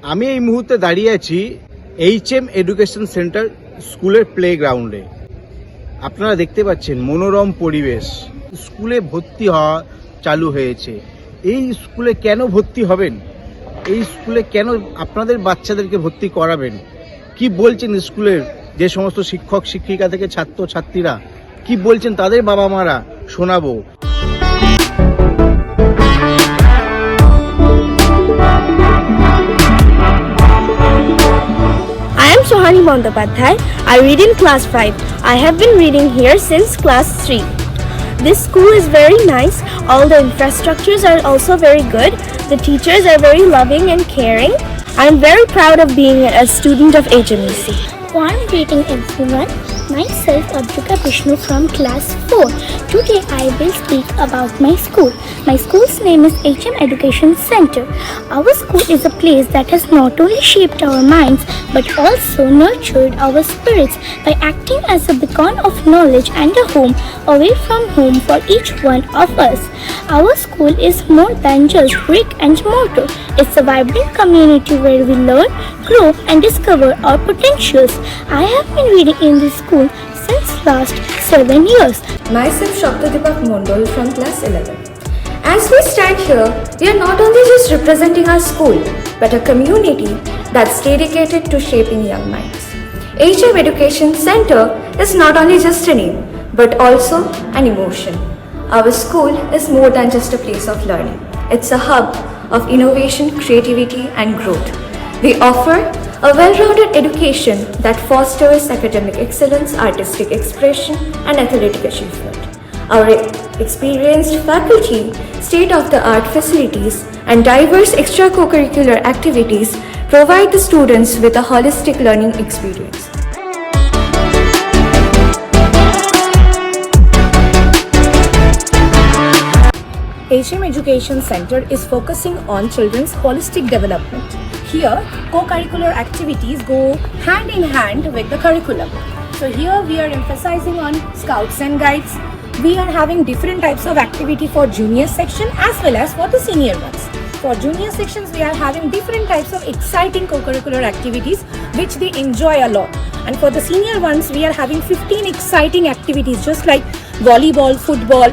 আমি এই মুহূর্তে দাঁড়িয়ে আছি এইচএম এডুকেশন সেন্টার স্কুলের প্লে গ্রাউন্ডে। আপনারা দেখতে পাচ্ছেন মনোরম পরিবেশ। স্কুলে ভর্তি হওয়া চালু হয়েছে। এই স্কুলে কেন ভর্তি হবেন, এই স্কুলে কেন আপনাদের বাচ্চাদেরকে ভর্তি করাবেন, কি বলছেন স্কুলের যে সমস্ত শিক্ষক শিক্ষিকা থেকে ছাত্র ছাত্রীরা কি বলছেন তাদের বাবা মারা, শোনাবো। I am Sohani Bandopadhyay. I read in class 5. I have been reading here since class 3. This school is very nice. All the infrastructures are also very good. The teachers are very loving and caring. I am very proud of being a student of HMEC. Warm greeting everyone. Myself Abdika Vishnu from class 4. Today I will speak about my school. My school's name is HM Education Center. Our school is a place that has not only shaped our minds but also nurtured our spirits by acting as a beacon of knowledge and a home away from home for each one of us. Our school is more than just brick and mortar. It's a vibrant community where we learn, grow and discover our potentials. I have been reading in this school since last 7 years. Myself Shabdadipak Mondol from class 11. As we stand here, we are not only just representing our school, but a community that's dedicated to shaping young minds. HM Education Center is not only just a name, but also an emotion. Our school is more than just a place of learning. It's a hub of innovation, creativity and growth. We offer a well-rounded education that fosters academic excellence, artistic expression and athletic achievement. Our experienced faculty, state-of-the-art facilities and diverse extracurricular activities provide the students with a holistic learning experience. HM Education Center is focusing on children's holistic development. Here, co-curricular activities go hand in hand with the curriculum. So here we are emphasizing on scouts and guides. We are having different types of activity for junior section as well as for the senior ones. For junior sections, we are having different types of exciting co-curricular activities which they enjoy a lot. And for the senior ones, we are having 15 exciting activities just like volleyball, football,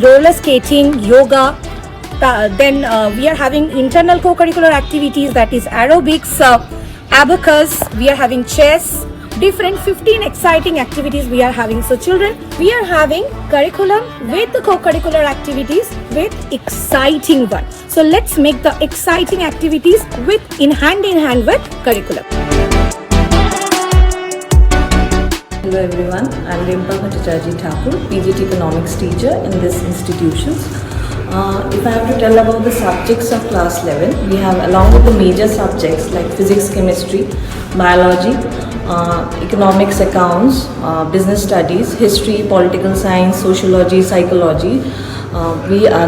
roller skating, yoga. Then we are having internal co-curricular activities, that is aerobics, abacus, we are having chess, different 15 exciting activities we are having. So children, we are having curriculum with the co-curricular activities with exciting one. So let's make the exciting activities with in hand with curriculum. Hello everyone, I'm Rimpa Bhattacharjee Thakur, PGT Economics teacher in this institution. If I have to tell about the subjects of class 11, we have along with the major subjects like physics, chemistry, biology, economics, accounts, business studies, history, political science, sociology, psychology,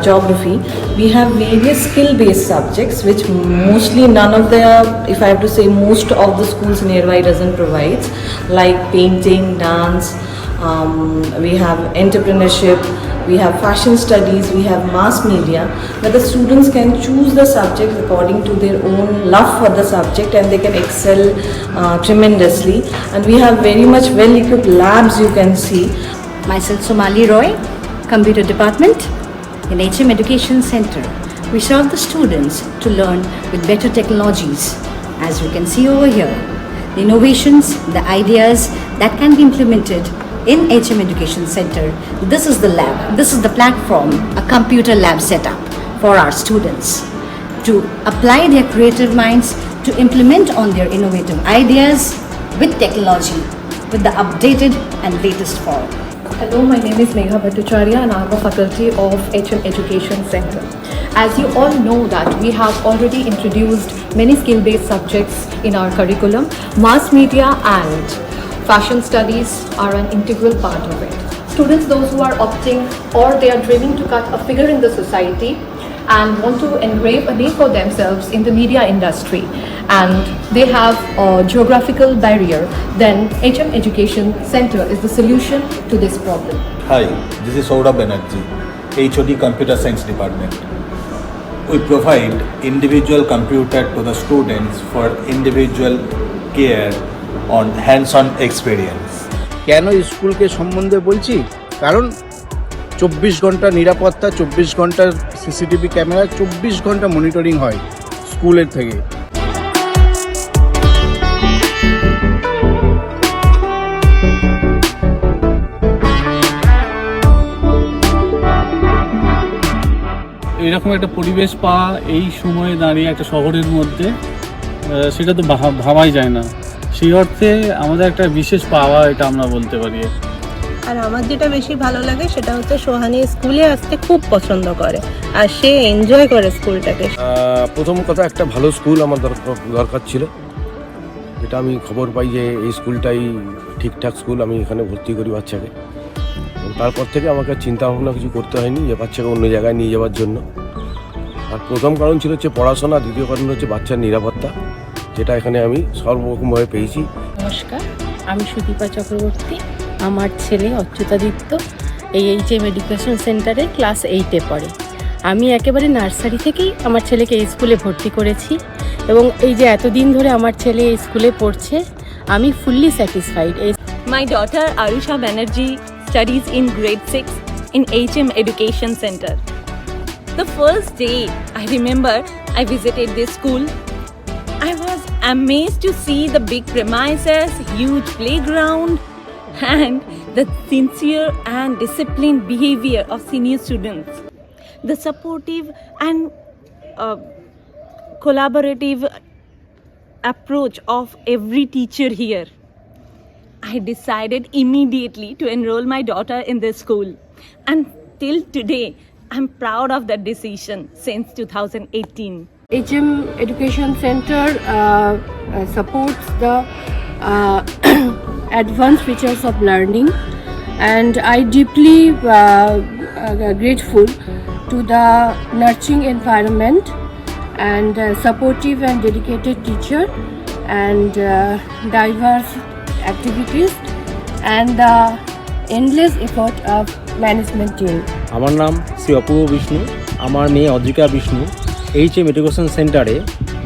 geography. We have various skill-based subjects which mostly none of the, if I have to say, most of the schools nearby doesn't provide, like painting, dance, we have entrepreneurship, we have fashion studies, we have mass media, where the students can choose the subject according to their own love for the subject and they can excel tremendously. And we have very much well-equipped labs, you can see. Myself Somali Roy, Computer Department in HM Education Center. We serve the students to learn with better technologies. As you can see over here, the innovations, the ideas that can be implemented in HM Education Center. This is the lab, this is the platform, a computer lab setup for our students to apply their creative minds to implement on their innovative ideas with technology, with the updated and latest form. Hello, my name is Megha Bhattacharya and I am a faculty of HM Education Center. As you all know that we have already introduced many skill-based subjects in our curriculum. Mass media and fashion studies are an integral part of it. Students, those who are opting or they are dreaming to cut a figure in the society and want to engrave a name for themselves in the media industry and they have a geographical barrier, then HM Education Center is the solution to this problem. Hi, this is Saurabh Banerjee, HOD Computer Science Department. We provide individual computer to the students for individual care on hands-on experience. কেন স্কুলকে সম্বন্ধে বলছি? কারণ 24 ঘন্টা নিরাপত্তা, 24 ঘন্টা CCTV camera, 24 ঘন্টা monitoring হয় স্কুলের থেকে। এরকম একটা পরিবেশ পাওয়া এই সময়ে দাঁড়িয়ে একটা শহরের মধ্যে সেটা তো ভাবাই যায় না। সেই অর্থে আমাদের একটা বিশেষ পাওয়া, এটা আমরা বলতে পারি। আর আমার যেটা বেশি ভালো লাগে সেটা হচ্ছে সোহানি স্কুলে আসতে খুব পছন্দ করে আর সে এনজয় করে স্কুলটাকে। প্রথম কথা, একটা ভালো স্কুল আমার দরকার ছিল, যেটা আমি খবর পাই যে এই স্কুলটাই ঠিকঠাক স্কুল, আমি এখানে ভর্তি করি বাচ্চাকে। তারপর থেকে আমাকে চিন্তা ভাবনা কিছু করতে হয়নি যে বাচ্চাকে অন্য জায়গায় নিয়ে যাওয়ার জন্য। আর প্রথম কারণ ছিল হচ্ছে পড়াশোনা, দ্বিতীয় কারণ হচ্ছে বাচ্চার নিরাপত্তা, যেটা এখানে আমি সর্বরকমভাবে পেয়েছি। নমস্কার, আমি সুদীপা চক্রবর্তী। আমার ছেলে অচ্যুতাদিত্য এই এইচএম এডুকেশন সেন্টারে ক্লাস 8-এ পড়ে। আমি একেবারে নার্সারি থেকেই আমার ছেলেকে এই স্কুলে ভর্তি করেছি এবং এই যে এতদিন ধরে আমার ছেলে এই স্কুলে পড়ছে, আমি fully satisfied. My daughter Arusha Banerjee studies in grade 6 in HM Education Center. The first day I remember I visited this school, I was amazed to see the big premises, huge playground, and the sincere and disciplined behavior of senior students. The supportive and collaborative approach of every teacher here. I decided immediately to enroll my daughter in this school, and till today I'm proud of that decision since 2018. HM Education Center supports the advanced features of learning, and I deeply grateful to the nurturing environment and supportive and dedicated teacher and diverse activities and the endless effort of management team. আমার নাম শ্রী অপূর্ব বিষ্ণু। আমার মেয়ে Adrika Vishnu HM education সেন্টারে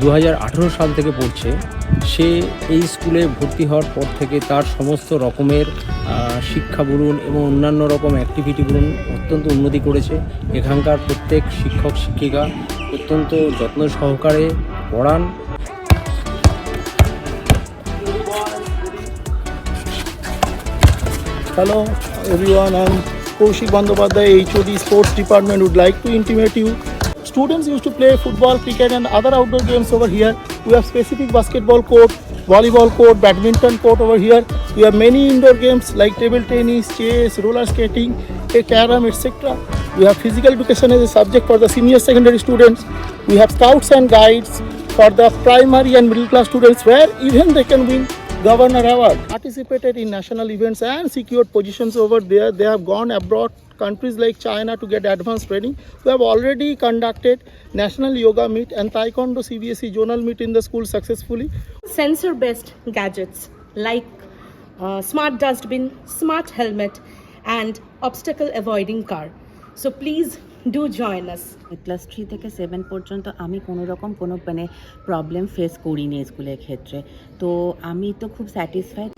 2018 সাল থেকে পড়ছে। সে এই স্কুলে ভর্তি হওয়ার পর থেকে তার সমস্ত রকমের শিক্ষা বলুন এবং অন্যান্য রকম অ্যাক্টিভিটি বলুন অত্যন্ত উন্নতি করেছে। এখানকার প্রত্যেক শিক্ষক শিক্ষিকা অত্যন্ত যত্ন সহকারে পড়ান। Hello everyone, I'm Kaushik Bandyopadhyay, HOD Sports Department. Would like to intimate you. Students used to play football, cricket and other outdoor games over here. We have specific basketball court, volleyball court, badminton court over here. We have many indoor games like table tennis, chess, roller skating, carom, etc. We have physical education as a subject for the senior secondary students. We have scouts and guides for the primary and middle class students, where even they can win Governor Award. Participated in national events and secured positions over there. They have gone abroad, countries like China, to get advanced training. We have already conducted national yoga meet and taekwondo CBSE zonal meet in the school successfully. Sensor-based gadgets like smart dustbin, smart helmet and obstacle avoiding car. So please do join us. Class 3 থেকে 7 পর্যন্ত আমি কোনো রকম কোনো problem face করিনি স্কুলের ক্ষেত্রে, তো আমি তো খুব স্যাটিসফাইড।